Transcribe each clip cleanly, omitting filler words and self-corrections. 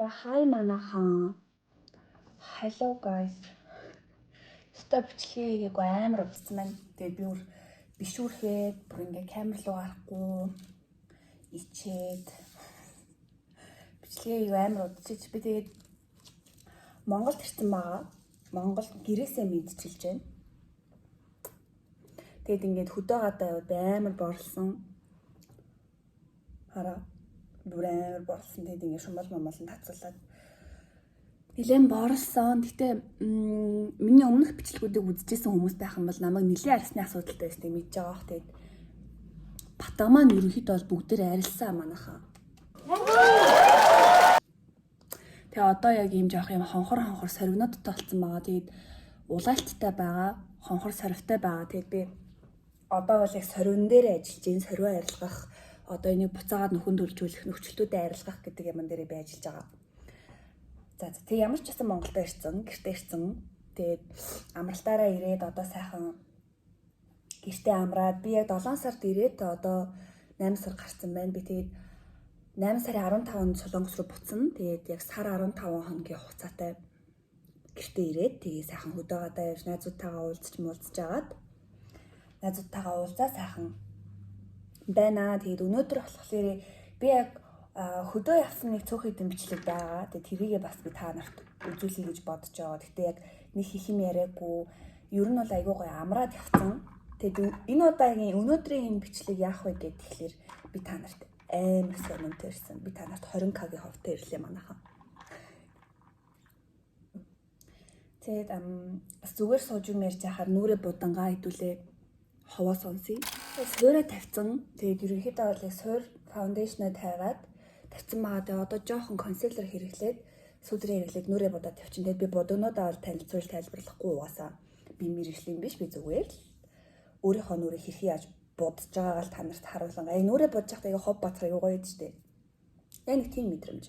Hi манайхан. Hello guys. Стоп бичлэгийг амар утсан байна. Тэгээ би бүр бишүүрхэд бүр ингээ камер руу гарахгүй ичээд бичлэгийг амар удчих. Би тэгээд Монголд ирсэн байгаа. Монгол гэрээсээ мэдчилж байна. Тэгээд ингээд хөдөө гадаа яваад амар борлсон. Хараа бүр амар борлсон. Тэгээд ингээд шумал момолн тацуулаад нэлээд борлсон. Гэтэ миний өмнөх бичлэгүүдийг үзчихсэн хүмүүс байх юм бол намайг нэлээд арьсны асуудалтай байсан мэдж байгаа бох. Тэгээд Батга маань ерөнхийдөө бол бүгдээр арилсан манайхаа. Тэгээ одоо яг ийм жоох юм хонхор сорвинуудтай болсон байгаа. Тэгээд улаалттай байгаа, хонхор сорвтой байгаа. Тэгээд би одоо бол яг сорвин дээр ажиллаж байна. Сорвио арилгах, одоо энийг буцаагаад нөхөн төлжүүлэх, нөхцөлтүүдэд арилгах гэдэг юм дээр би ажиллаж байгаа. За тэг ямар ч гэсэн Монголд ирсэн, гэртээ ирсэн. Тэгээд амралтаараа ирээд одоо сайхан гэртээ амраад би яг 7 сард ирээд одоо 8 сар гарсан байна. Би тэгээд 8 сарын 15-нд Солонгос руу буцсан. Тэгээд яг сар 15 хоногийн хугацаатай гэртээ ирээд тэгээд сайхан хөдөө гадаа явж найзуудтайгаа уулзж агаад найзуудтайгаа уулзаа сайхан байна. Тэгээд өнөөдөр болохоор би яг хөдөө явсан нэг цөөх хэдэн бичлэг байгаа. Тэгээд тэрийгээ бас би та нарт үзүүлэе гэж бодож байгаа. Гэтэ яг нэг хийх юм яриаггүй. Ер нь бол айгүй гоё амраад явсан. Тэгээд энэ удаагийн өнөөдрийн бичлэг яах вэ гэхээр би та нарт амар сонирхолтой ирсэн. Би та нарт 20k-гийн ховтой ирлээ манайхан. Тэгээд бас зүгээр сууж юм ярьж яхаар нүрээ будангаа хэдүүлээ ховоо сонсъё. Суурэ тавьсан. Тэгээд ерөнхийдөө бол яг суур фаундейшнаа тавиад тавьсан байгаа. Тэгээд одоо жоохон консилер хэрэглээд сүдрээ хэрэглээд нүрээ будаад тавьчин. Тэгээд би будагнуудаа бол танилцуулж тайлбарлахгүй угаасаа би мэрэгжлийн биш, би зүгээр л өөрийнхөө нүрээ хэрхэн яаж будаж байгаагаа л та нарт харуулсан. Нүрээ будаж байхдаа яг хов бацраа юу гоё дээ. Яг нэг тийм мэдрэмж.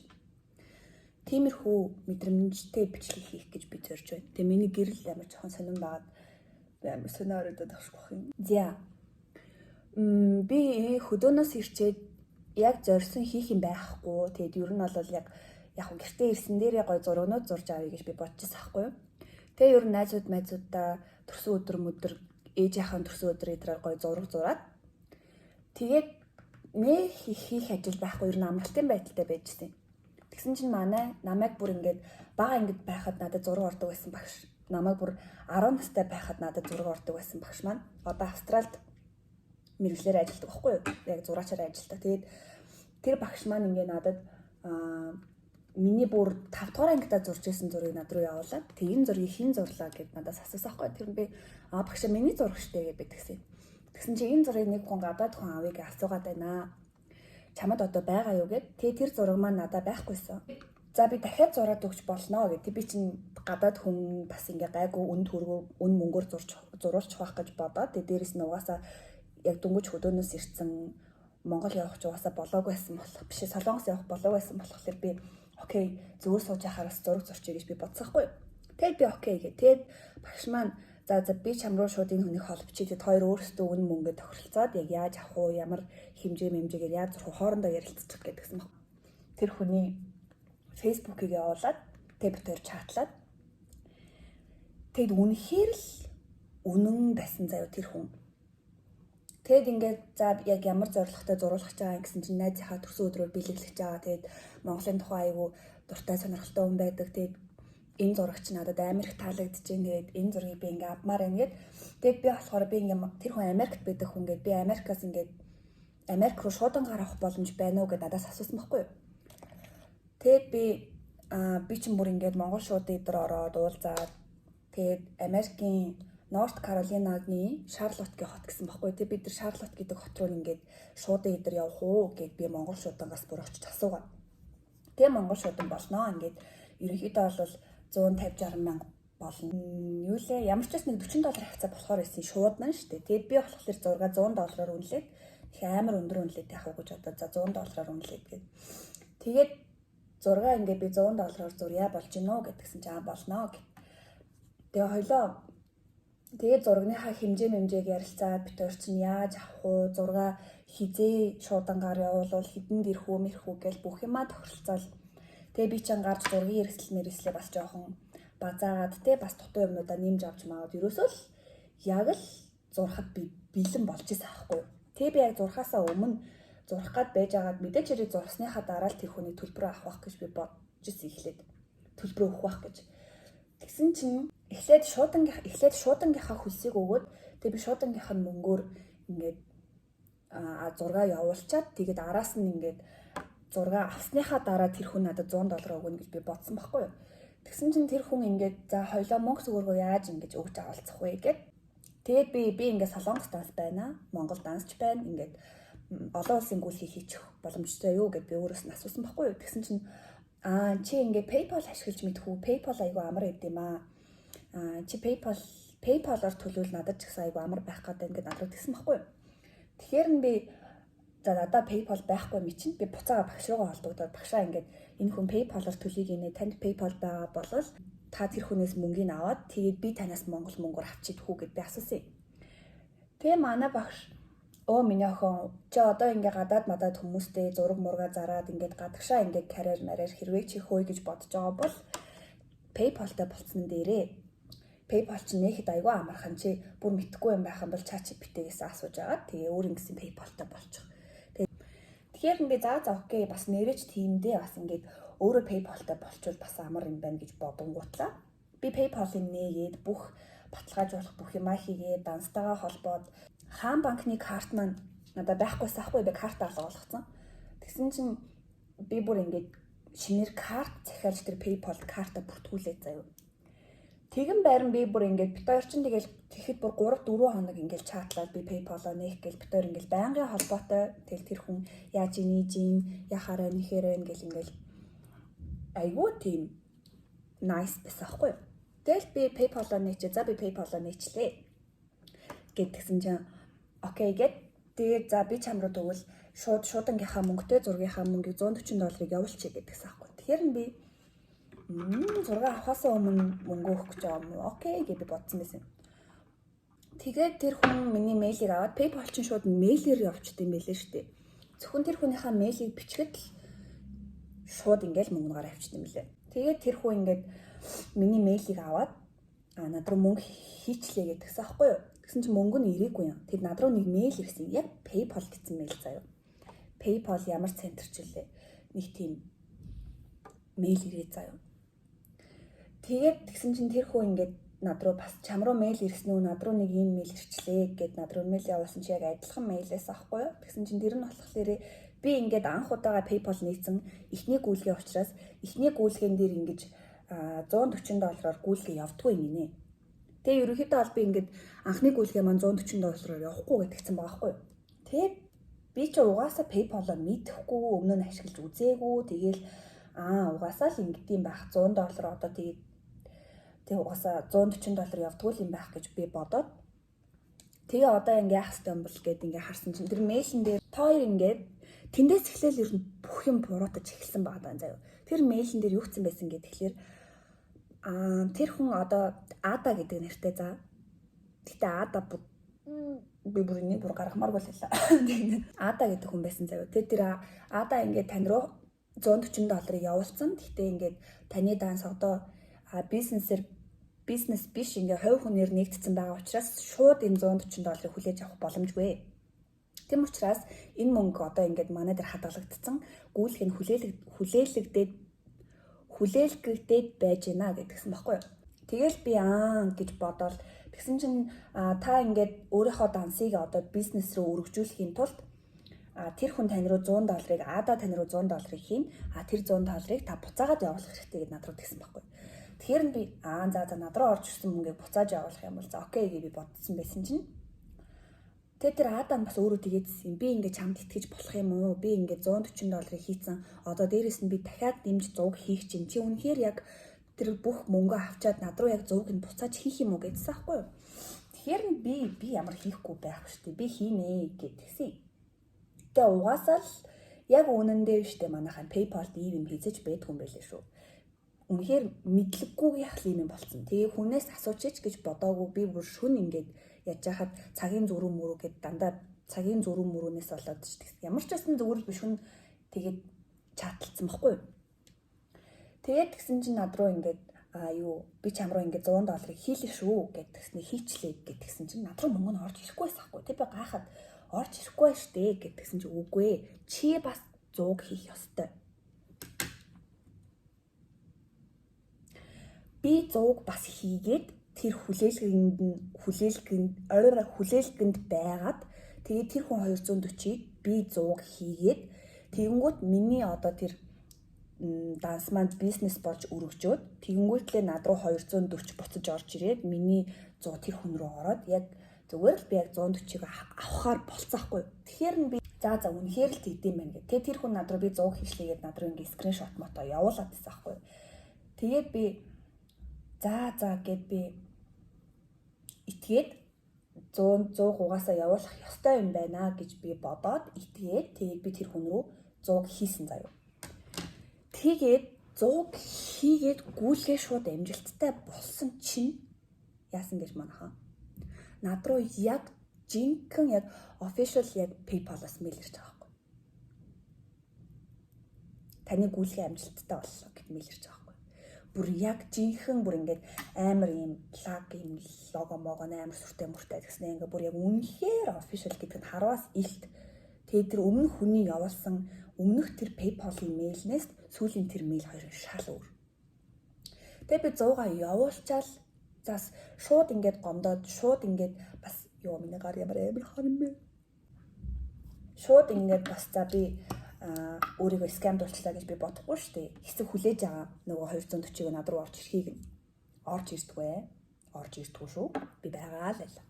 Тиймэрхүү мэдрэмжтэй бичлэг хийх гэж би зорж байна. Тэгээ миний гэрэл амар жоохон сонирн байгаад би амар сониороод авахгүй юм. За. Би хөдөөнөөс ирчээд яг зорьсон хийх юм байхгүй. Тэгээд ер нь бол яг гэртээ ирсэн дээрээ гоё зургнууд зурж авъя гэж би бодчихсан байхгүй юу. Тэгээ ер нь найзуудаа төрсөн өдөр ээжийнхээ төрсөн өдөр идрээр гоё зураг зураад тэгээд нэг хийх ажил байхгүй ер нь амралтын байдалтай байжсэн. Тэгсэн чинь намайг бүр ингээд бага ангид байхад надад зураг ордог байсан багш. Намайг бүр 10 настай байхад надад зураг ордог байсан багш маань. Одоо Австралид мэргэжлэр ажилладаг байхгүй юу? Яг зураачаар ажилладаг. Тэгээд тэр багш маань ингээд надад миний бүр 5 дугаар ангидаа зурж исэн зургийг над руу явуулаад тэг энэ зургийг хэн зурлаа гэд надаас асуусан байхгүй. Тэр нь би багш миний зураг штэ гэж би тэгсэн. Тэгсэн чи энэ зургийг нэг хүн гадаад хүн авъя гэж асуугаад байна. Чамд одоо байгаа юу гэд. Тэр зураг маань надад байхгүйсэн. За би дахиад зураад өгч болно гэд. Би чинь гадаад хүн бас ингээ гайгүй үн мөнгөөр зурулчих байх гэж бодоод дээрээс нь угаасаа яг дөнгөж хөдөөнөөс ирсэн Монгол явах ч угаасаа болоог байсан болох биш. Солонгос явах болоог байсан болохоор би окей зүгээр сууж яхараас зураг зурчий гэж би бодсоохгүй. Тэгэл би окей гэ. Тэгэд багш маань за би чам руу шууд энэ хүнийг холбочих. Тэгэд хоёр өөрсдөө үн мөнгө тохиролцоод яг яаж авах уу, ямар хэмжээгээр яаж зурх уу хоорондоо ярилцчих гэдгсэн баг. Тэр хүний фэйсбүүкийг явуулаад тэг битээр чатлаад тэгэд үнэхээр л үнэн байсан заяа тэр хүн. Тэгэд ингээд за яг ямар зорилготой зуруулах гэж байгаа гэсэн чинь найзынхаа төрсөн өдрөөр бэлэглэж байгаа. Тэгэд Монголын тухай айгүй дуртай сонирхолтой хүн байдаг. Тэгэд энэ зурагч надад амар их таалагдж байна. Тэгээд энэ зургийг би ингээд авмаар байна гэд. Тэгэд би болохоор би ингээд тэр хүн Америкт байдаг хүн гэд би Америкаас ингээд Америк руу шуудан гарах боломж байна уу гэд надаас асуусан байхгүй юу. Тэгэд би чинь бүр ингээд Монгол шууд идэр ороод уулзаад тэгээд Америкийн Норт Каролинагийн Шарлоттгийн хот гэсэн баггүй. Тэг бид нар Шарлотт гэдэг хот руу ингээд шуудан идэр явах уу гэд би Монгол шуудангаас бүр очиж асуугаад. Тэгээ Монгол шуудан болноо ингээд ерөнхийдөө бол 150-60 мянга болно. Юу лээ ямар ч бас нэг $40 хавцаа болохоор байсан шуудан шүү дээ. Тэгээд би болохоор зурга $100 үнэлээд их амар өндөр үнэлээд яах вэ гэж бодоод за $100 үнэлээд гээд. Тэгээд зурга ингээд би $100 зурья болж гинөө гэдгсэн чинь болноо гэд. Тэгээ хоёлоо тэгээд зурагныхаа хэмжээг ярилцаад бид хоёр чинь яаж авах уу, зураг хизээ шуудангаар явуулвал хэдэнд ирэх үү гэл бүх юмаа тохиролцоол Тэгээ би чинь гарч зургийн хэрэгслээ бас жоохон базаагаад те бас дутуу юмнуудаа нэмж авч маад ерөөсөө л яг л зурхад би бэлэн болж байсан аахгүй. Тэгээ би яг зурхаасаа өмнө зурх гад байж байгаад мэдээч хэрэг зурсныхаа дараа л тэр хүний төлбөрөө авах гэж би бодож ирсэн эхлээд. Төлбөрөө өгөх байх гэж. Тэгсэн чинь эхлээд шуудангийнхаа хөлсийг өгөөд тэгээ би шуудангийнх нь мөнгөөр ингээд зургаа явуулчаад тэгээд араас нь ингээд зургаа авсныхаа дараа тэр хүн надад $100 өгнө гэж би бодсон байхгүй юу. Тэгсэн чинь тэр хүн ингээд за хоёлоо мөнгө зүгээргөө яаж ингэж өгч авалцах вэ гэд. Тэгээд би ингээд солонгос данс байна. Монгол дансч байна. Ингээд олон улсын гүйлхийг хийчих боломжтой юу гэд би өөрөөс нь асуусан байхгүй юу. Тэгсэн чинь чи ингээд PayPal ашиглаж мэдхүү? PayPal айгүй амар гэдэг юм аа. Чи PayPal-оор төлөвлөл надад ч гэсэн айгүй амар байх гэдэг ингээд надад тэгсэн байхгүй юу. Тэгэхээр нь би за надаа PayPal байхгүй ми чинь би буцаага багш руугаа холбогдоод багшаа ингээд энэ хүн PayPal-оор төлөйг гинэ танд PayPal байгаа бол та тэр хүнээс мөнгөний аваад тэгээд би танаас монгол мөнгөөр авчидхүү гэд би асуусан. Тэгээ манай багш миний охин чи одоо ингээ гадаад хүмүүстэй зураг мургаа зараад ингээд гадагшаа ингээ карьер марьяар хэрвээ чи хөөе гэж бодож байгаа бол PayPal-тай болцсон дээрээ PayPal чи нэхэд айгүй амархан чи бүр мэдхгүй юм байх юм бол ChatGPT-гээс асууж агаад тэгээ өөр ингэсэн PayPal-тай болчих. Тэгэхээр би за окей бас нэрэж тиймдээ бас ингээд өөрөө PayPal-тай болчвол бас амар юм байна гэж бодонгуутлаа. Би PayPal-ыг нээгээд бүх баталгаажуулах бүх юмаа хийгээд данстайгаа холбоод хаан банкны карт маань надад байхгүйсэн ахгүй би карт алгуулсан. Тэгсэн чинь би бүр ингээд шинээр карт захиалж тэр PayPal карта бүртгүүлээ заяа. Тэгэн байран би бүр ингээд бит хоёр чинь тэгэл тэгэхэд бүр 3-4 хоног ингээд чатлаад би PayPal-аа нээх гэл бит хоёр ингээд байнгын холбоотой тэгэл тэр хүн яаж ийж яхаараа нэхэрэ ингээд айгүй тийм nice байсан хгүй. Тэгэл би PayPal-аа нээчээ. За би PayPal-аа нээчлээ. Гэтгсэн чинь окей гэд тэгээд за би чам руу тэгвэл шуудангийнхаа мөнгөтэй зургийнхаа мөнгийг $140 явуулчих гэдгсэн аахгүй. Тэгэхээр би зураг авахаасаа өмнө мөнгө өгөх гэж байгаа юм уу? Окей гэж би бодсон байсан. Тэгээд тэр хүн миний мэйлийг аваад PayPal чинь шууд мэйлээр явуулчихсан юм байлээ шүү дээ. Зөвхөн тэр хүнийхээ мэйлийг бичгээд л шууд ингээл мөнгөөр авчихсан юм лээ. Тэгээд тэр хүн ингээд миний мэйлийг аваад над руу мөнгө хийчлээ гэдгсэн аахгүй юу? Тэгсэн чинь мөнгө нь ирээгүй юм. Тэд над руу нэг мэйл ирсэн. Яг PayPal гэсэн мэйл заяа. PayPal ямар центрчлээ. Нэг тийм мэйл ирээд заяа. Тэгээд тэгсэн чинь тэр хүн ингээд над руу бас чам руу мэйл ирсэн үү? Над руу нэг ийм мэйл ирчлээ гэд над руу мэйл явуулсан чи яг адилхан мэйлээс аахгүй юу? Тэгсэн чинь тэр нь болохоор би ингээд анх удаага PayPal нээсэн эхний гүйлгээ учраас эхний гүйлгээн дээр ингэж $140 гүйлгээ явдгүй юм нэ. Тэгээ ерөнхийдөө бол би ингээд анхны гүйлгээ маань $140 явахгүй гэдгсэн байгаа байхгүй юу. Тэгээд би ч угаасаа PayPal-аа мэдэхгүй өмнө нь ашиглаж үзээгүй. Тэгээл угаасаа л ингэдэм байх $100 одоо тэгээ угаасаа $140 явдгүй юм байх гэж би бодоод тэгээ одоо ингээ яах ёстой юм бол гэд ингээ харсан чинь тэр мэйлэн дээр тоор ингээд тэндээс эхлээл ер нь бүх юм буруутаж эхэлсэн байгаа даа заяа. Тэр мэйлэн дээр юу гэсэн байсан гэд тэгэхээр тэр хүн одоо Ада гэдэг нэртэй за. Гэтэ Ада би бүр нэг бүр гаргамааргүй л хэлээ. Ада гэдэг хүн байсан заяа. Тэр Ада ингээд тань руу $140 явуулсан. Гэтэ ингээд таны данс одоо бизнес биш ингээ хувь хүнээр нэгдсэн байгаа учраас шууд энэ $140 хүлээж авах боломжгүй. Тэм учраас энэ мөнгө одоо ингээд манай дээр хадгалагдсан гүйлх нь хүлээлгэгдээд байж гинэ гэдгсэн баггүй юу. Тэгэл би гэж бодоод тэгсэн чинь та ингээд өөрийнхөө дансыг одоо бизнес рүү өргөжүүлэхийн тулд тэр хүн тань руу $100-ыг Ада тань руу $100 хийн. Тэр $100-ыг та буцаагаад явуулах хэрэгтэй гэд над руу тэгсэн баггүй. Тэгэхээр би за над руу орж ирсэн мөнгийг буцааж явуулах юм бол за окей гэж би бодсон байсан чинь тэр Адам бас өөрөө тэгээдсэн. Би ингээд чамд итгэж болох юм уу? Би ингээд $140 хийцэн. Одоо дээрэс нь би дахиад дэмж зуг хийх чинь. Чи үнэхээр яг тэр бүх мөнгөө авчаад над руу яг зуг нь буцааж хийх юм уу гэдсэн аахгүй юу? Тэгэхээр би ямар хийхгүй байх шүү дээ. Би хийнэ гэдгсэн. Тэгээ угаасаа л яг үнэндээ шүү дээ манайхаа PayPal-д ийм юм хийцэж байдгүй юм байлээ шүү. Үнэхээр мэдлэггүйгийнх л юм болсон. Тэгээ хүнээс асуучих гэж бодоогүй би бүр шүн ингээд яаж яхад цагийн зүрх мөрөө гэд дандаа цагийн зүрх мөрөөнөөс болоод ч ямар ч байсан зүгээр биш хүн тэгээд чаталцсан баггүй юу. Тэгээд тэгсэн чинь над руу ингээд би чам руу ингээд $100 хийлээ шүү гэдгсний хийчлээ гэдгсэн чинь над руу мөнгө нь орж ирэхгүй байсаахгүй. Тэг би гайхаад орж ирэхгүй штэ гэдгсэн чинь үгүй ээ. Чи бас 100 хийх ёстой. Би 100 бас хийгээд тэр хүлээлгэнд байгаад тэгээд тэр хүн 240-ийг би 100 хийгээд тэгэнгүүт миний одоо тэр данс маань бизнес болж өргөжөөд тэгэнгүүтлээ над руу 240 буцаж орж ирээд миний 100 тэр хүн рүү ороод яг зүгээр л би яг 140-ыг авахаар болцоохгүй. Тэгэхээр нь би за үнэхээр л тэгдэм байх гэх. Тэгээ тэр хүн над руу би 100 хийшлээгээд над руу ингээ скриншот мото явуулаад байсан байхгүй. Тэгээд би за гэд би итгээд 100 гугасаа явуулах ёстой юм байна гэж би бодоод итгээд тэгээд би тэр хүн рүү 100 хийсэн заяа. Тэгээд 100 хийгээд гүйлгээ шууд амжилттай болсон чинь яасан гэж манайхаа. Над руу яг жинхэнэ яг official яг PayPal-аас мэйл ирж байгаа байхгүй. Таны гүйлгээ амжилттай боллоо гэд мэйл ирж байгаа байхгүй. Бүр яг жинхэнэ бүр ингээд амар юм лаг юм лого могон амар сүртэй гэснээр ингээд бүр яг үнэхээр official гэдэг нь харвас илт. Тэгээд тэр өмнөх хүний явуулсан өмнөх тэр PayPal-ийн мэйлнээс сүүлийн тэр мэйл хоёр шал өөр. Тэгээд би 100-аа явуулчаал зас шууд ингээд гомдоод шууд ингээд бас миний гар ямар харин бэ. Шууд ингээд бас за би өөрийгөө скам дуулчлаа гэж би бодохгүй шүү дээ. Хэсэг хүлээж байгаа нөгөө 240-ыг над руу орж ирэхийг нь орж ирдгүү шүү. Би байгаа л байла.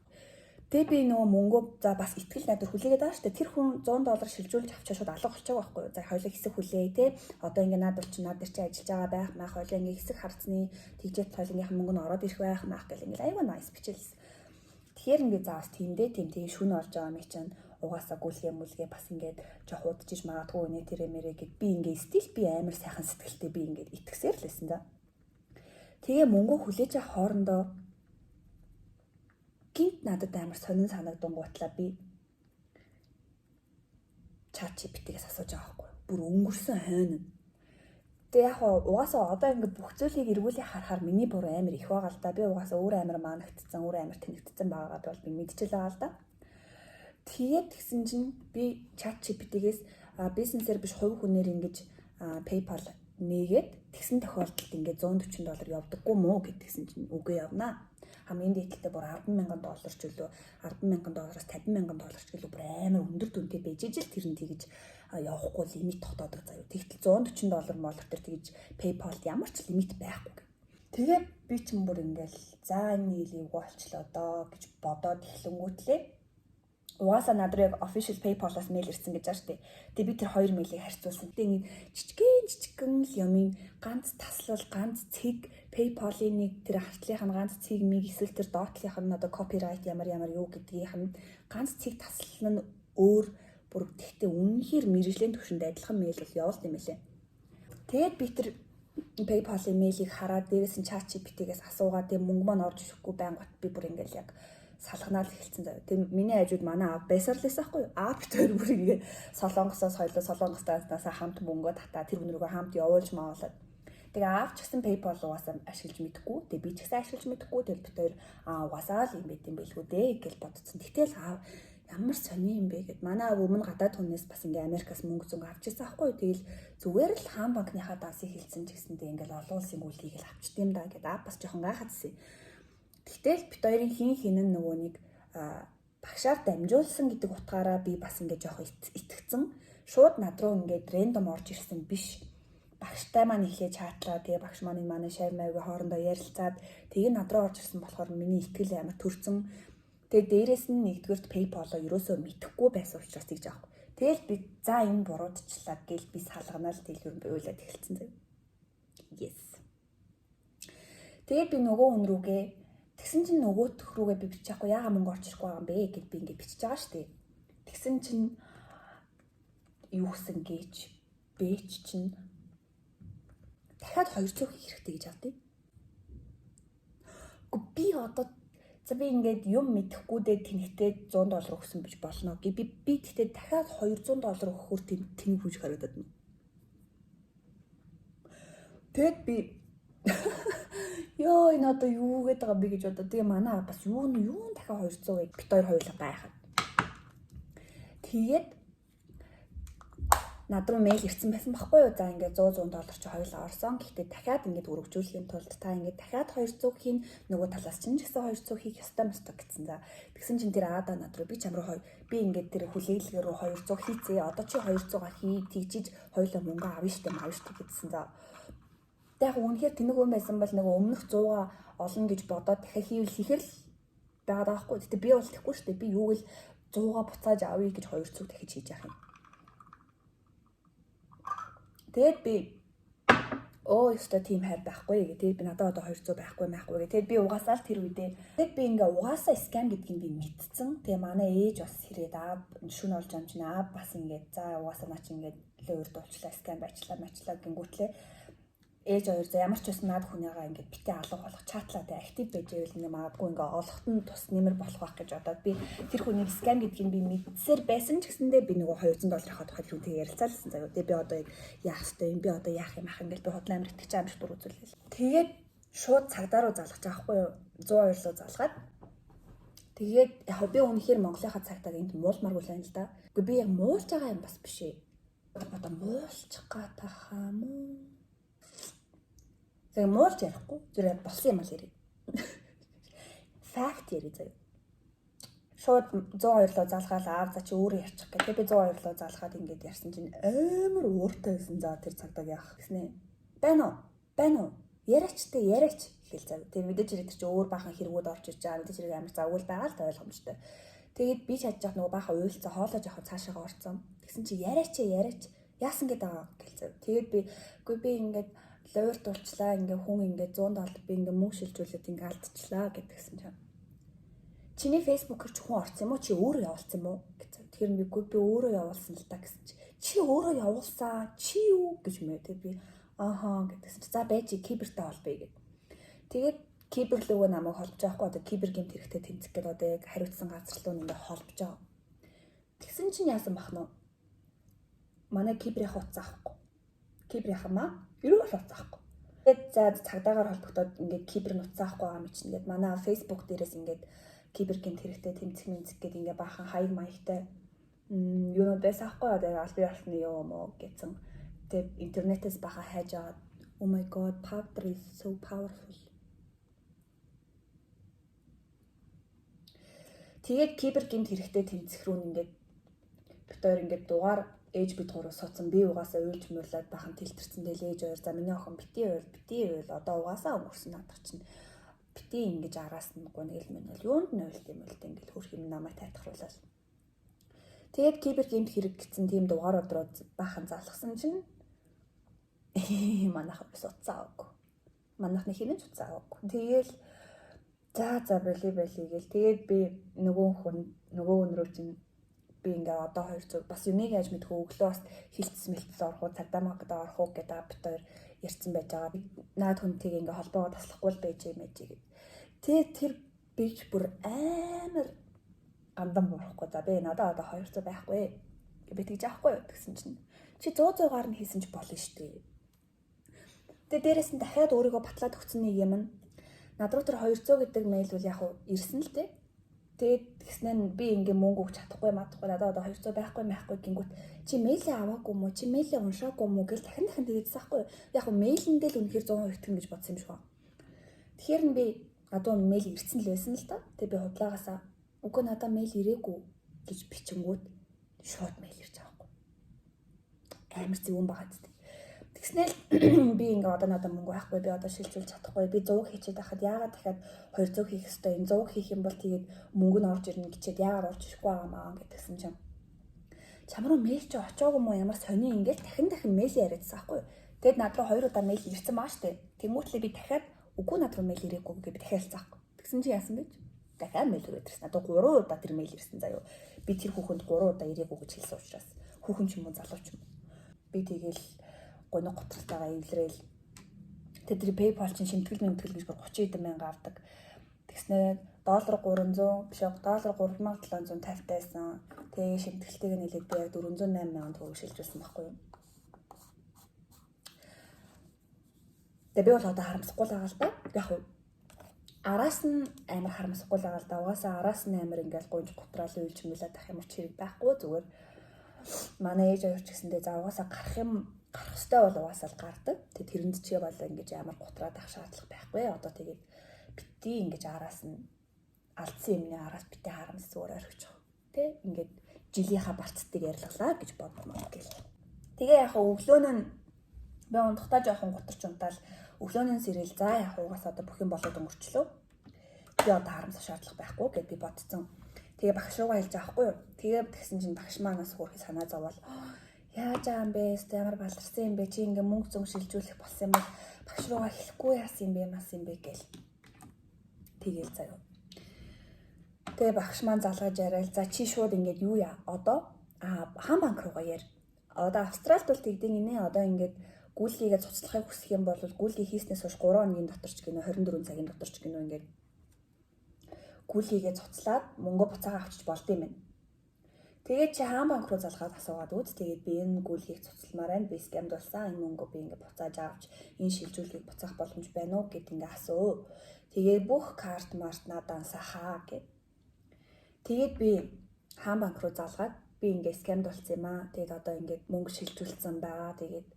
Тэгээ би нөгөө мөнгөө за бас итгэл найдвар хүлээгээд байгаа шүү дээ. Тэр хүн $100 шилжүүлж авчаа шууд алга болчихоо байхгүй юу. За хоёулаа хэсэг хүлээе те. Одоо ингээ над дээр чи ажиллаж байгаа байх мах хоёулаа ингээ хэсэг харцны тэгжээд хоёулынх мөнгө нь ороод ирэх байх мах гэл ингээ айгүй nice бичээлсэн. Тэгэхээр ингээ заавал тиймдээ тийм тэгээ шүн орж байгаа мэй чинь угаасаа гүйлгээ бас ингээд жоох удажиж магадгүй нэ тэрэмэрэ гэд би ингээ стил би амар сайхан сэтгэлтэй би ингээ итгэсээр л байсан да. Тэгээ мөнгөө хүлээж авах хоорондоо гинт надад амар сонин санагдангуутлаа би ChatGPT-гээс асууж байгаа байхгүй. Бүр өнгөрсөн хойно. Тэгээ яг угаасаа одоо ингээд бүх зүйлийг эргүүлээ харахаар миний буруу амар их байгаа л да. Би угаасаа өөр амар маанагдцсан, өөр амар тэнэгдсэн байгаагаа бол би мэдчихэл байгаа л да. Тэгээд тэгсэн чинь би ChatGPT-гээс бизнесээр биш хувь хүнээр ингэж PayPal нээгээд тэгсэн тохиолдолд ингээд $140 явдаггүй мó гэдгсэн чинь үгүй явнаа. Хамгийн дээдлээ бүр $10,000 ч үлээ $10,000-аас $50,000 ч гэлээ бүр амар өндөр дүнтэй байж ижил тэр нь тэгж явахгүй лимит тогтоодог заяа. Тэгтэл $140 молор төр тэгж PayPal ямар ч лимит байхгүй. Тэгээ би ч юм бүр ингээл за энэ нийлийг болчлоо доо гэж бодоод эхлэнгүүтлээ угаасаа над руу яг official PayPal-аас мэйл ирсэн гэж байна шүү дээ. Тэгээ би тэр хоёр мэйлийг харьцуулсан. Тэгээ жижигэн юмын ганц таслал, ганц цэг PayPal-ийн нэг тэр артлынх нь ганц цэг миг эсвэл тэр доотлынх нь одоо copyright ямар юу гэдгийнх нь ганц цэг таслал нь өөр бүр тэгтээ үнэнхээр мэржлийн төвшөнд адилхан мэйл бол явуулт юм байлээ. Тэгээд би тэр PayPal-ийн мэйлийг хараад дээрээс нь ChatGPT-гээс асуугаад тэгээ мөнгө маань орж ирэхгүй байнгут би бүр ингээл яг салханаад эхэлсэн заяа. Тэг миний хажууд манай аав байсаар л байсан байхгүй юу? Аав тэр бүр ингээ солонгосоос солонгостоос хамт мөнгө татаа тэр хүн рүүгээ хамт явуулж маавлаад. Тэгээ аав ч гэсэн PayPal угаасаа ашиглаж мэдэхгүй. Тэгээ би ч гэсэн ашиглаж мэдэхгүй. Тэгэл бид хоёр угаасаа л юм байт юм байлгүй дээ гэж бодсон. Тэгтэл аав ямар сони юм бэ гэд манай аав өмнө гадаад хүнээс бас ингээ Америкаас мөнгө зөнгө авчихсан байхгүй юу? Тэгэл зүгээр л хаан банкныхаа дансыг хэлсэн ч гэсэндээ ингээл олон улсын гүйлгийг л авчт юм да гэд аав бас жоохон гайхацсан. Тэгтэл бит хоёрын хин нь нөгөө нэг багшаар дамжуулсан гэдэг утгаараа би бас ингээ жоох итгэцэн шууд над руу ингээд рэндом орж ирсэн биш. Багштай маань ихээ чатлаа тэгээ багш маань манай шав маягийн хоорондоо ярилцаад тэгээ над руу орж ирсэн болохоор миний итгэл амар төрсөн. Тэгээ дээрэс нь нэгдүгээрт PayPal-оо ерөөсөө мэдэхгүй байсан учраас тэгж аахгүй. Тэгэл би за энэ буруудчлаа гэл би салганаа л дэлгүүр бийлээд эхэлсэн зав. Yes. Тэгээ би нөгөө хүн рүүгээ тэгсэн чинь нөгөөх рүүгээ би бичихгүй яага мөнгө орж ирэхгүй байгаа юм бэ гэд би ингээд бичиж байгаа шүү дээ. Тэгсэн чинь юу гэсэн гэж бэч чинь дахиад 200 хэрэгтэй гэж авдیں۔ Гэхдээ би одоо за би ингээд юм мэдэхгүй дээ тэнхтэй $100 өгсөн бич болно. Би тэгтээ дахиад $200 өгөхөөр тэнэг хүж харагдаад байна. Тэгэд би ёо энэ одоо юу гээд байгаа би гэж бодоо. Тэгээ манай бас юу дахиад 200 бит хоёр хоёулаа байхад. Тэгээд над руу мэйл ирсэн байсан байхгүй юу? За ингээд $100 чи хоёулаа орсон. Гэхдээ дахиад ингээд өргөжүүлэхийн тулд та ингээд дахиад 200 хийн нөгөө талаас чинь ч гэсэн 200 хийх ёстой гэсэн. За тэгсэн чинь тэр Ада над руу би ч амруу би ингээд тэр хүлээлгээр рүү 200 хийцээ. Одоо чи 200-аар хий тэгжиж хоёулаа мөнгө авна штэ гэдсэн. За яг үнэхээр тэнэг хүн байсан бол нөгөө өмнөх 100-аа олно гэж бодоод дахиад хийвэл хийхэр л байгаад байгаа байхгүй. Гэтэ би бол тэхгүй штэ. Би юу гэл 100-аа буцааж авъя гэж 200 дахиж хийж яах юм. Тэгээд би ёстой тийм хайр байхгүй. Тэгээд би надад одоо 200 байхгүй. Тэгээд би угаасаа л тэр үедээ тэгээд би ингээ угаасаа скам гэдгийг би мэдсэн. Тэгээ манай ээж бас хэрэг шүн олж амжнаа бас ингээ за угаасаа наа чи ингээ лөөр дуулчлаа скам байчлаа гингүүтлээ. Ээж хоёр за ямар ч байсан наад хүнийгаа ингээ битээ алга болох чатлаа тэ актив байж байвал ингээ магадгүй ингээ олохт нь тус нэмэр болох байх гэж бодоод би тэр хүнийг скам гэдгийг би мэдсээр байсан ч гэсэндээ би нөгөө $200 хадах хэрэгтэй ярилцаалсан заяа. Тэгээ би одоо яах вэ? Би одоо яах юм ингээл би худлаа амир итгэж амир дур үзүүлээ. Тэгээд шууд цагдаа руу залгаж байгаа хгүй юу? 102 руу залгаад. Тэгээд яг би үнэхээр Монголынхаа цагдааг энд муулмааргүй л байна л да. Гэхдээ би яг муулж байгаа юм бас биш ээ. Одоо муулчих гата хамаа. Тэгээ муулж ярихгүй зүгээр болсон юм л ярив. Факт ярив заяа. Шууд 102 руу залгаад аав за чи өөрөө ярьчих гэх. Тэгээ би 102 руу залгаад ингээд ярьсан чинь амар ууртай байсан. За тэр цагдаа яах гэснэ. Байна уу? Яриач гэл зав. Тэр мэдээж хэрэг тэр чи өөр баахан хэрэгүүд орж ирж байгаа. Мэдээж хэрэг амар завгүй байгаа л ойлгомжтой. Тэгээд би чадж яах нөгөө баахан уйлцаа хоолоо жоохоо цаашаага орцсон. Тэгсэн чи яриач яасан гэдэг байгаа гэл зав. Тэгээд би ингээд лойр дуулчлаа ингээ хүн ингээ $100 би ингээ мөнгө шилжүүлээд ингээ алдчихлаа гэдгсэн чинь. Чиний фэйсбүүкээр ч хүн орсон юм уу? Чи өөрөө явуулсан юм уу? гэсэн. Тэгэхээр би өөрөө явуулсан л та гэсэн чи. Чи өөрөө явуулсан. Чи юу гэж мэ тэг би ааха гэдгсэн чи. За байж кибертэй холбоё гэд. Тэгээд кибер лөө намайг холбож байгаа хгүй одоо кибер гэмт хэрэгтэй тэмцэх гэдэг одоо яг хариуцсан газар руу ингээ холбож байгаа. Тэгсэн чинь яасан бах нь? Манай киберийн хуцаа авахгүй. Киберийн маа юу л уцаахгүй. Тэгээд за цагдаагаар холбогдоод ингээд кибер нуцаахгүй байгаа юм чинь ингээд манай Facebook дээрээс ингээд кибергент хэрэгтэй тэмцэх гэдэг ингээд баахан хаяг маягтай юунууд байсан ахгүй одоо аль бие болтны юу юм уу гэсэн. Тэгээд интернетээс баахан хайж аваад oh my god powder is so powerful. Тэгээд кибергент хэрэгтэй тэмцэх рүү ингээд битээр ингээд дугаар ээж бид гурав суудсан би угаасаа уйлж муулаад бахан тэлтэрсэн del ээж хоёр за миний охин бити уйл одоо угаасаа өнгөрсөн надад чинь бити ингэж араас нь гонэл минь бол юунд нь уйлт юм л ингээл хөрх юм намайг тайтгаруулаад. Тэгээд кибер геймд хэрэг гэсэн тийм дугаарууд руу бахан залгасан чинь манайх уцаа аваагүй. Манайхны хинэж уцаа аваагүй. Тэгээл за боли гээл тэгээд би нөгөө өнрөө чинь би ингээ одоо 200 бас юнийг яаж мэдэх вэ? Өглөө бас хилцс мэлцэл орох уу, цагдаа магад орох уу гэдэг бид хоёр ярьсан байж байгаа. Би наад хүнтэйг ингээ холбоогоо таслахгүй л байж юм гэж. Тэгээд тэр бич бүр амар гандан буурахгүй. За би надад одоо 200 байхгүй. Би тэгж аахгүй юу гэсэн чинь чи 100-100-аар нь хийсэн ч болно шүү дээ. Тэгээд дээрэс нь дахиад өөрийгөө батлаад өгсөн нэг юм нь над руу тэр 200 гэдэг мэйл бол яг ирсэн л дээ. Тэгээд тэгснээр би ингээ мөнгө өгч чадахгүй надад одоо 200 байхгүй гингүүт чи мэйлээ аваагүй мó чи мэйлээ уншаагүй мó гэж дахин тэгээдсэн байхгүй яг мэйлэндээ л үнэхээр 100% итгэн гэж бодсон юм шиг байна. Тэгэхээр би надад мэйл ирсэн л байсан л да. Тэгээд би худлаагаасаа үгүй надад мэйл ирээгүй гэж бичингүүд шууд мэйл ирж байгаа байхгүй. Амар зөвөн байгаа зү. Тэгснээр би ингээ одоо надад мөнгө байхгүй би одоо шилжүүлж чадахгүй би 100 хийчихэд байхад яагаад дахиад 200 хийх ёстой энэ 100 хийх юм бол тэгээд мөнгө нь орж ирнэ гэчихэд яагаад орж ирэхгүй байгаа маа гэдгсэн чинь чам руу мэйл чи очоогүй мó ямар сони ингээл дахин мэйл яриадсан байхгүй. Тэгэд над руу 2 удаа мэйл ирсэн маа штэ. Тэмүүтлээ би дахиад үгүй над руу мэйл ирээгүй гэж би дахиад хэлцаахгүй. Тэгсэн чи яасан бэ? Дахиад мэйл ирсэн. Надад 3 удаа тэр мэйл ирсэн заяо. Би тэр хүүхэнд 3 удаа ирээгүй гэж хэлсэн учраас хүүхэн ч юм уу залууч юм. Би тэгэл гоног готролтойгоо эвлэрээл тэдний PayPal чинь шимтгэл гэж 30 мянга авдаг. Тэгснээр $300 биш $3750 тайсан. Тэгээ шимтгэлтэйг нэлээд би яг 408 мянган төгрөг шилжүүлсэн байхгүй юу. Тэгээ би бол одоо харамсахгүй л байгаа л да. Яг уу араас нь амар харамсахгүй л байгаа л да. Угаасаа араас нь амар ингээл гунж гутраал уйлж мөлөө тах ямар ч хэрэг байхгүй зүгээр манай ээж аваач гэсэндээ за угаасаа гарах ёстой бол угаасаа л гардаг. Тэгээ тэрэнд чи бол ингэж амар гутраад ах шаардлага байхгүй. Одоо тэгээд бити ингэж араас нь алдсан юмны араас бити харамс зүгээр орхиж байгаа. Тэ ингээд жилийнхаа барцдыг ярьлаа гэж бодмоо гэл. Тэгээ яг өглөө нь би ундахтаа жоохон гутарч унтаал өглөөний сэрэл за яг угаасаа одоо бүх юм болоод өнгөрчлөө. Би одоо харамсах шаардлага байхгүй гэд би бодсон. Тэгээ багш руугаа хэлж байгаа хгүй юу. Тэгээ тэгсэн чинь багш манаас хөөрхий санаа зовоол. Яаж аа юм бэ? Ямар баларсан юм бэ? Чи ингээ мөнгө зөнгө шилжүүлэх болсон юм бол багш руугаа хэлэхгүй яасан юм бэ? Мас юм бэ гэл. Тэгээл заяа. Тэгээ багш маань залгаж яриад за чи шууд ингээд юу яа? Одоо хаан банк руугаа яар. Одоо Австралид бол тэгдэг инээ одоо ингээд гүйлгээгээ цуцлахыг хүсэх юм бол гүйлгээ хийснээс хойш 3 хоногийн дотор ч гинөө 24 цагийн дотор ч гинөө ингээд гүйлгээгээ цуцлаад мөнгө буцаага авчиж болд юм байна. Тэгээд чи хаан банк руу залгаад асуугаад үз. Тэгээд би энэ гүйлгийг цуцалмаар байна. Би скамд болсон. Энэ мөнгө би ингээд буцааж авч энэ шилжүүлгийг буцаах боломж байна уу гэд ингээд асуу. Тэгээд бүх карт март надаансаа хаа гэд. Тэгээд би хаан банк руу залгаад би ингээд скамд болсон юм аа. Тэгээд одоо ингээд мөнгө шилжүүлсэн байгаа. Тэгээд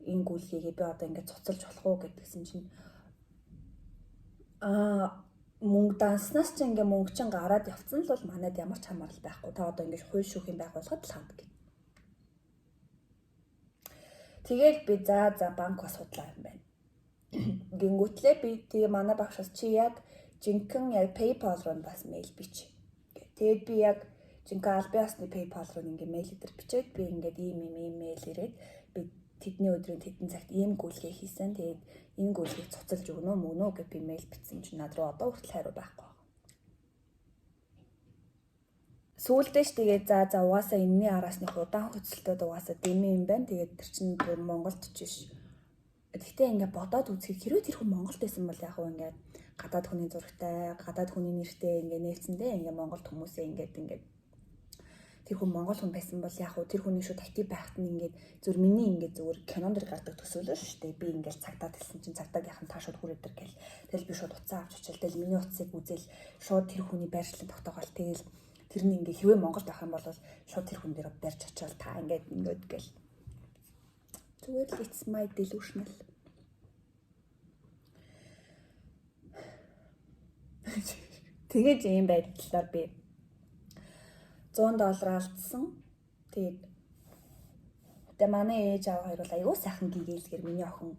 энэ гүйлгийг би одоо ингээд цуцалж болох уу гэдгсэн чинь мөнгө данснаас ч ингээ мөнгө чин гараад явцсан л бол манайд ямар ч хамаарал байхгүй. Та одоо ингээ хууль шүүх юм байх болгоод л ханд гэ. Тэгэл би за банк бас судлаа юм байна. Гингүүтлээ би тэгээ манай багшаас чи яг жинхэнэ яг PayPal руу бас мэйл бич. Тэгээд би яг жинхэнэ аль биесны PayPal руу ингээ мэйл дээр бичээд би ингээд ийм мэйл ирээд би тэдний өдрийн тэдэн цагт ийм гүйлгээ хийсэн. Тэгээд энэ гүйлгийг цуцалж өгнө мөн үү гэж би мэйл бичсэн чинь над руу одоо хүртэл хариу байхгүй. Сүүлдээ ч тэгээд за угаасаа энэний араасны удаан хөцөлтөд угаасаа дэмий юм байна. Тэгээд тэр чинь Монголд ч биш. Гэхдээ ингээ бодоод үзэхэд хэрвээ тэр хүн Монголд байсан бол яг уу ингээ гадаад хүний зурагтай, гадаад хүний нэртэй ингээ нээцэндээ ингээ Монголд хүмүүсээ ингээд тэр хүн монгол хүн байсан бол яг уу тэр хүний шууд актив байхад нь ингээд зөв миний ингээд зөвөр кинон дэр гардаг төсөөлөө шүү дээ. Би ингээд цагтаад хэлсэн чинь цагтаагийнхан та шууд хүрээд ир гэл. Тэгэл би шууд уцаа авч очил. Тэгэл миний утсыг үзэл шууд тэр хүний байршлын тогтоогоол тэгэл тэр нь ингээд хэрвээ Монголд байх юм бол шууд тэр хүн дээр барьж очивол та ингээд гэл. Зүгээр л it's my delusional. Тэгэж ийм байдлаар би $100 алдсан. Тэгээд манай ээж аваа хоёр бол аягүй сайхан гэгээлгэр миний охин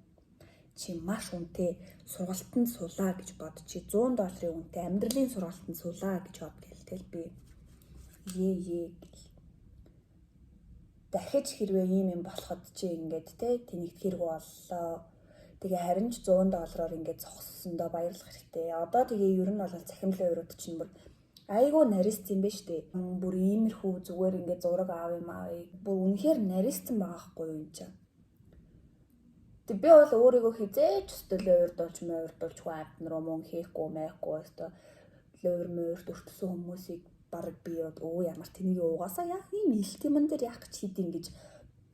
чи маш үнэтэй сургалтанд суулаа гэж бод чи $100 үнэтэй амьдралын сургалтанд суулаа гэж бод гэл. Тэгэл би ээ гэл. Дахиж хэрвээ ийм юм болоход чи ингээд тэнийгт хэрэг боллоо. Тэгээ харин ч $100-оор ингээд зогссондоо баярлах хэрэгтэй. Одоо тэгээ ер нь бол цахимлын өрөөд чинь бүр айгүй нарист юм ба штэ. Бүр иймэрхүү зүгээр ингээд зураг аав юм аа. Бүр үнэхээр наристсан байгаа хгүй юу энэ чинь. Тэг би бол өөрийгөө хизээч өстөл уурдуулж хүн амт руу мөн хийхгүй мэйхгүй өстө луур мөрт өртсөн хүмүүсийг баг би ямар тэнийг угаасаа яг ийм илтимэн дээр яг ч хийдин гэж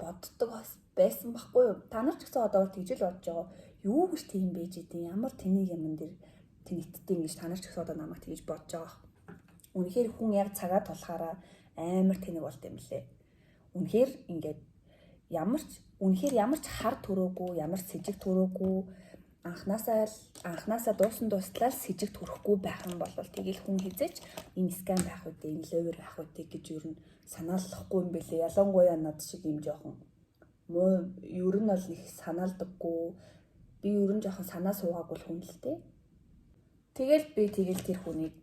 боддог байсан байхгүй юу. Та нар ч гэсэн одоо тэгж л бодож байгаа. Юу гэж тийм байж идэв ямар тэнийг юм дээр тэнэгтдээ гэж та нар ч гэсэн одоо намайг тэгж бодож байгаа. Үнэхээр хүн яг цагаа тулахаараа амар тэнэг болт юм лээ. Үнэхээр ингээд ямар ч хар төрөөгүй, ямар ч сэжиг төрөөгүй анханасаа дуустлаа сэжиг төрөхгүй байх юм бол тэгэл хүн хизээч энэ скам байх үедээ энэ ловер байх үедээ гэж юу н санааллахгүй юм бэлээ. Ялангуяа над шиг юм жоохон муу ер нь бол их санаалдаггүй. Би ер нь жоохон санаа суугаагүй хүн л дээ. Тэгэл тэр хүнийг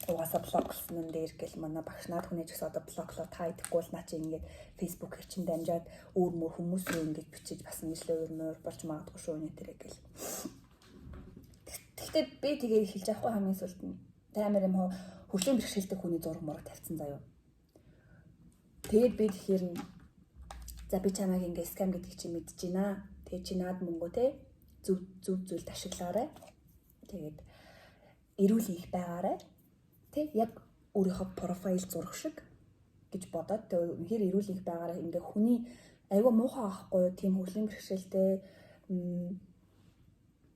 угаасаа блоклсон юм дээр гэл манай багш наад хүнэж гэсэн одоо блоклоо та идэхгүй л наа чи ингээд фейсбુક хэр чин дамжаад өөр мөр хүмүүс рүү ингээд бичиж бас нийслэл өөр болж магадгүй шүү нэ тэрэг гэл. Гэхдээ би тэгээ хэлж авахгүй хамгийн сүүлд нь таймер юм хөгжлийн бэрхшээлтэй хүний зураг мураг тавьсан заяа. Тэгээд би тэгэхээр за би чамайг ингээд скам гэдэг чи мэдэж байна. Тэгээ чи наад мөнгө те зөв зүйлд ашиглаарай. Тэгээд эрүүл их байгаарай. Яг өөрийнхөө профайл зураг шиг гэж бодоод үнэхээр эрүүл их байгаараа ингээ хүний айгүй муухай авахгүй тийм хөгжлийн бэрхшээлтэй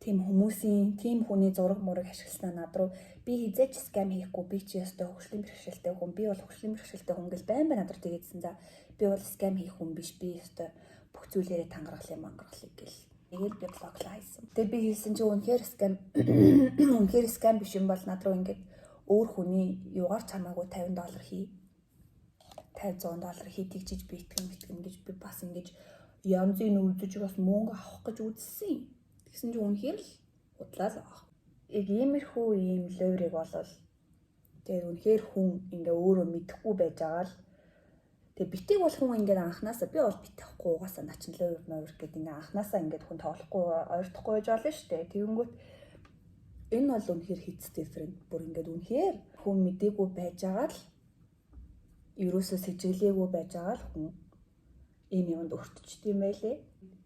тийм хүмүүсийн, тийм хүний зураг мураг ашигласнаа над руу би хизээч скам хийхгүй, би чи ёстой хөгжлийн бэрхшээлтэй хүн, би бол хөгжлийн бэрхшээлтэй хүн гэж байн над руу тэгээдсэн. За би бол скам хийх хүн биш, би ёстой бүх зүйлээрээ тангаргалын мангаргалыг гэл. Тэгээд би блоклаа хийсэн. Тэгээд би хэлсэн чи үнэхээр скам биш юм бол над руу ингээд өөр хүний юугаар ч хамаагүй $50 хий. $50-100 хий тэгжиж би итгэн гэж би бас ингэж янзын үзэж бас мөнгө авах гэж үзсэн. Тэгсэн чинь үнэхээр л худлаа л авах. Яг иймэрхүү ийм лойрыг болол тэгээд үнэхээр хүн ингээ өөрөө мэдэхгүй байж байгаа л тэгээд битийг бол хүн ингээ анханасаа би бол битгэхгүй угаасаа начин лойр мойр гэдэг ингээ анханасаа ингээ хүн тоглохгүй ойртохгүй байж болно шүү дээ. Тэгэнгүүт энэ бол үнэхээр hits different. Бүр ингээ үнэхээр хүн мэдээгүй байж байгаа л ерөөсөө сэжиглээгүй байж байгаа л хүн ийм юмд өртөжд юм байлээ.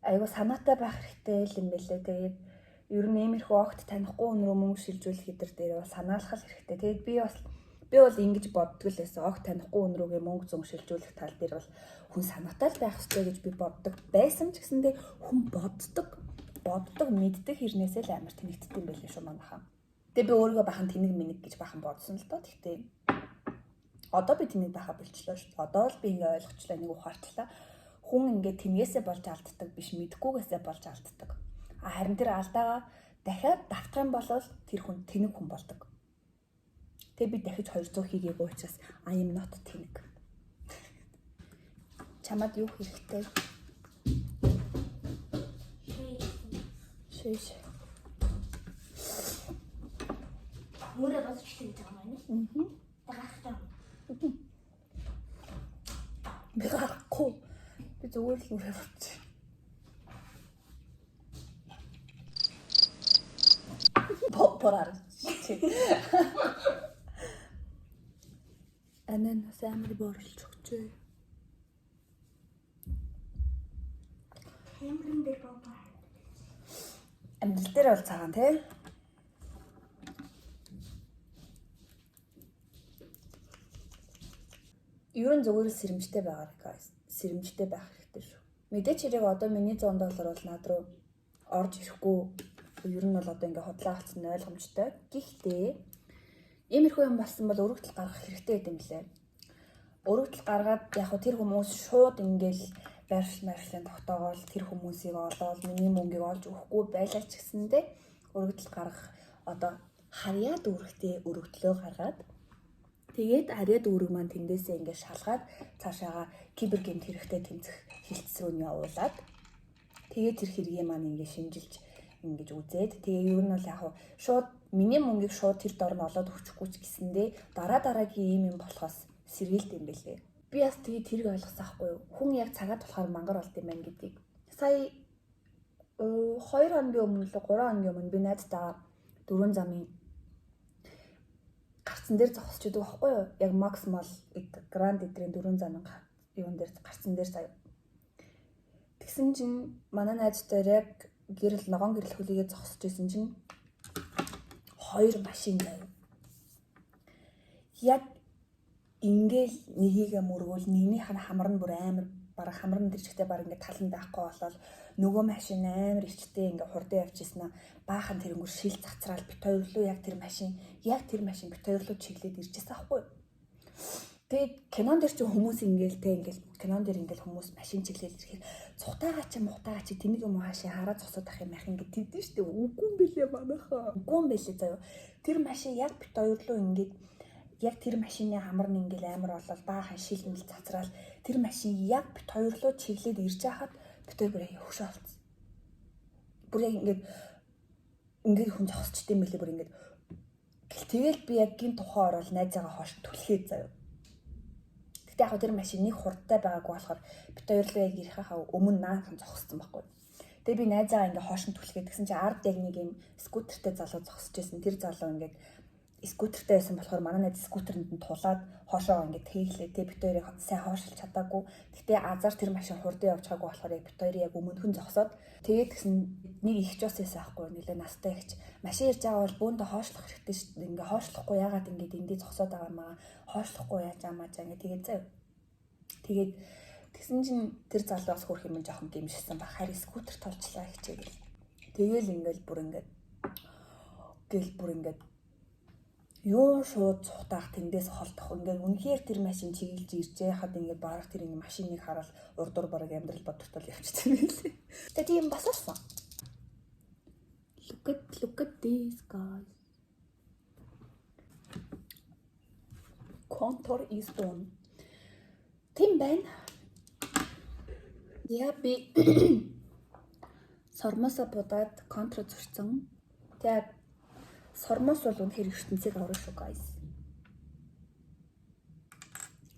Айгу санаатай байх хэрэгтэй юм байлээ. Тэгээд ер нь иймэрхүү огт танихгүй хүн рүү мөнгө шилжүүлэх хэдэр дээр бол санаалах хэрэгтэй. Тэгээд би бол ингэж боддог л байсан. Огт танихгүй хүн рүүгээ мөнгө зөн шилжүүлэх тал дээр бол хүн санаатай л байх хэрэгтэй гэж би боддог байсан ч гэсэндээ хүн боддог мэддэг хэрнээсээ л амар тэнэгддэг юм байлээ шүү манайхаа. Тэгээд би өөрийгөө бахан тэнэг мэнэг гэж бахан бодсон л доо. Тэгтээ одоо би тэнэг байхаа болчлоо шүү. Одоо л би ингээ ойлгочлаа, нэг ухаарчлаа. Хүн ингээ тэнгээсээ болж алддаг биш, мэдгүйгээсээ болж алддаг. Харин тэр алдаагаа дахиад давтах юм бол тэр хүн тэнэг хүн болдог. Тэгээ би дахиж 200 хийгээгүй учраас I am not тэнэг. Чамд юу хэрэгтэй? Шиш. Мөрөө босч хийж байгаа юм байна. Дагаахтаа. Би гарахгүй. Би зүгээр л үрээ боч. Попорар. Ананас амар борлож өгчээ. Хэмрэн дээр боо. Амьдрал дээр бол цагаан тий. Ер нь зүгээр сэрэмжтэй байгаа guys. Сэрэмжтэй байх хэрэгтэй шүү. Мэдээч хэрэг одоо миний $100 бол над руу орж ирэхгүй. Ер нь бол одоо ингээ хотлоо авцсан ойлгомжтой. Гэхдээ иймэрхүү юм болсон бол өргөдөл гаргах хэрэгтэй гэдэм лээ. Өргөдөл гаргаад яг хөө тэр хүмүүс шууд ингээл байршлын тогтоогоол тэр хүмүүсийг олоод миний мөнгийг олж өгөхгүй байлаа ч гэсэндээ өргөдөл гаргах одоо харьяа дүүрэгтэй өргөдлөө гаргаад тэгээд харьяа дүүрэг маань тэндээсээ ингээд шалгаад цаашаага кибергеймт хэрэгтэй тэмцэх хилцс рүү нь явуулаад тэгээд тэр хэргийг маань ингээд шинжилж ингэж үзээд тэгээ ер нь бол яг шууд миний мөнгийг шууд тэр дор нь олоод өгчихгүй ч гэсэндээ дараагийн юм болохоос сэргийлт юм бэлээ. Би бас тэгээ тэрийг ойлгосон байхгүй юу? Хүн яг цагаад болохоор мангар болд юм байна гэдгийг. Сая 2 хоногийн өмнө л 3 хоногийн өмнө би найзтайгаа 4 замын гарцсан дээр зогсчихдаг байхгүй юу? Яг Max Mall Grand эдрийн 4 замын юун дээр гарцсан дээр сая. Тэгсэн чинь манай найзтай яг гэрэл ногоон гэрэл хөлийгээ зогсож исэн чинь 2 машин байв. Яг ингээл нэгийг мөргөөл нэгнийх нь хамар нь бүр амар бараг хамар нь дэрчгтэй баг ингээд талан байхгүй болол нөгөө машин амар ичтэй ингээд хурдан явчихсан баахан тэрэнгүүр шил цацраал бит хоёр лөө яг тэр машин бит хоёр лөө чиглээд ирчихсэн аахгүй. Тэгээд кинон дэр чи хүмүүс ингээл те ингээл кинон дэр ингээл хүмүүс машин чиглээд ирэхээр цухтаага чи тэнэг юм хаашаа хараа зогсоод ах юм ах ингээд тэгдэж штэ үгүй юм бэлээ манайхаа. Үгүй юм бэлээ заяа. Тэр машин яг бит хоёр лөө ингээд яг тэр машины хамар нь ингээл амар болол баахан шилмэл цацраал тэр машин яг бит хоёр лөө чиглээд ирж хахад бит хоёр бүрээ хөшөө олцсон. Бүр яг ингээд хүн зогсчтой юм бэлээ бүр ингээд тэгэл би яг гин тухай орол найзаагаа хоош түлхээд заяа. Гэтэ яг тэр машин нэг хурдтай байгаагүй болохоор бит хоёр лөө яг ирэх хаа өмнө наахан зогссон байхгүй. Тэгээ би найзаагаа ингээд хоош нь түлхээд гэсэн чинь ард яг нэг юм скутертэй залуу зогсож байсан. Тэр залуу ингээд скутертэй байсан болохоор манай найз скутерэнд нь тулаад хоошоо ингээд тэглээ. Тэг бит хоёрыг сайн хоошилж чадаагүй. Гэтэ азар тэр машин хурдан явж байгаагүй болохоор яг бит хоёрыг яг өмнөхөн зогсоод тэгээд гэсэн нэг ихч бас байсан аахгүй нэлээ настай ихч. Машин ирж байгаа бол бөөндө хоошлох хэрэгтэй шүү дээ. Ингээ хоошлохгүй яагаад ингээд эндээ зогсоод байгаа маа хоошлохгүй яаж амаажаа ингээ тэгээд заяа. Тэгээд тэгсэн чинь тэр залуу бас хөрх юм жоохон гимшсэн ба харин скутер толчлаа хичээгээл. Тэгэл ингээл бүр ингээд юу шууд цухтаах тэндээс холдох ингээд үнэхээр тэр машин чиглэж ирж яхад ингээд барах тэр ингээд машиныг хараад урдуур бараг амьдрал бодтол явчихсан юм лээ. Тэгээ тийм басарсан. Look at this guys. Contour is done. Тийм байна. Яа би сормосоо будаад контур зурсан. Тэгээд сормос бол үнэхээр ертөнцийг аврах шүү guys.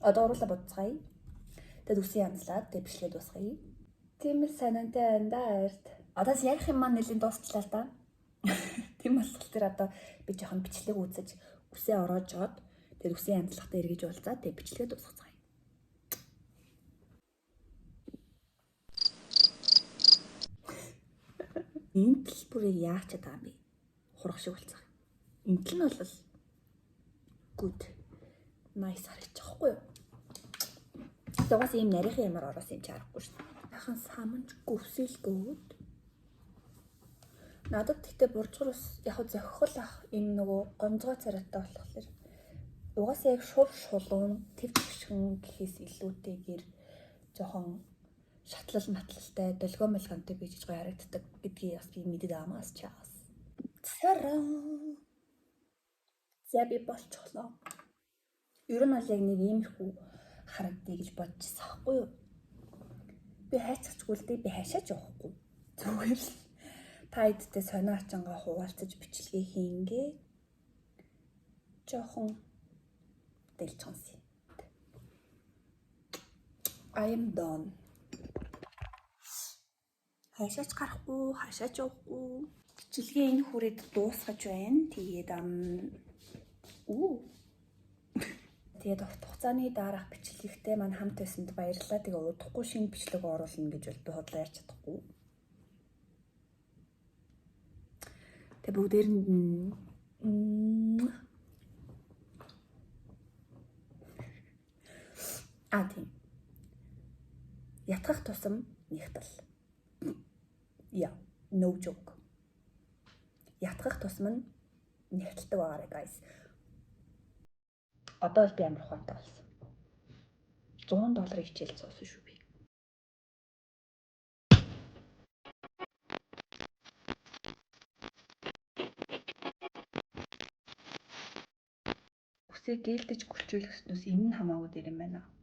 Одоо уруулаа бодцгаая. Тэгээд үсээ янзлаад тэгээд бичлээ дуусгая. Тийм л санаантай байна да ард. Одоо ярих юм маань нэлийн дуусчлаа л да. Тийм болохоор тэр одоо би жоохон бичлэг үзэж үсээ ороож жоод тэгээд үсээ янзлахтаа эргэж уулзаад тэгээд бичлэгээ дуусгацгаая. Энэ төлбөрийг яах ч байгаа юм бэ? Хурах шиг болцох. Энд л нь бол good. Nice харагдчих واخгүй юу? Тэгээс ийм нарийнхан ямар ороос юм чи харахгүй шүү дээ. Яхан саманч гүвсэлгөөд. Надад тэгтээ буржгар ус яг зохихол ах энэ нөгөө гонцгой царайтай болохоор угаасаа яг шур шулуун тэв төвшгөн гэхээс илүүтэйгээр жоохон шатлал матлалтай долгион малгантай бийж гоё харагддаг гэдгийг бас би мэдээд амаас чаас. Цараа. За би болчихлоо. Ер нь бол яг нэг иймэрхүү харагдъя гэж бодчихсан байхгүй юу? Би хайцчихгүй л дээ би хашаач явахгүй. Зүгээр л та эдтэй сонио ачангаа хуваалцаж бичлэгээ хийнгээ. Жохон дэлчэнси. I am done. Хашаач гарахгүй, хашаач явахгүй. Бичлэгээ энэ хүрээд дуусгаж байна. Тэгээд тэгээд урт хугацааны дараах бичлэгтэй маань хамт байсанд баярлалаа. Тэгээ удахгүй шинэ бичлэг оруулна гэж бол би хотлоо ярьж чадахгүй. Тэгээ бүгдээр нь тийм. Ятгах тусам нэгтэл. Yeah, no joke. Ятгах тусам нь нэгтэлдэг байгаарай guys. Одоо л би амар ухаантай болсон. $100 хичээл цуусан шүү би. Үсээ гээлдэж гүрчүүлэхснээс энэ нь хамаагүй дээр юм байна.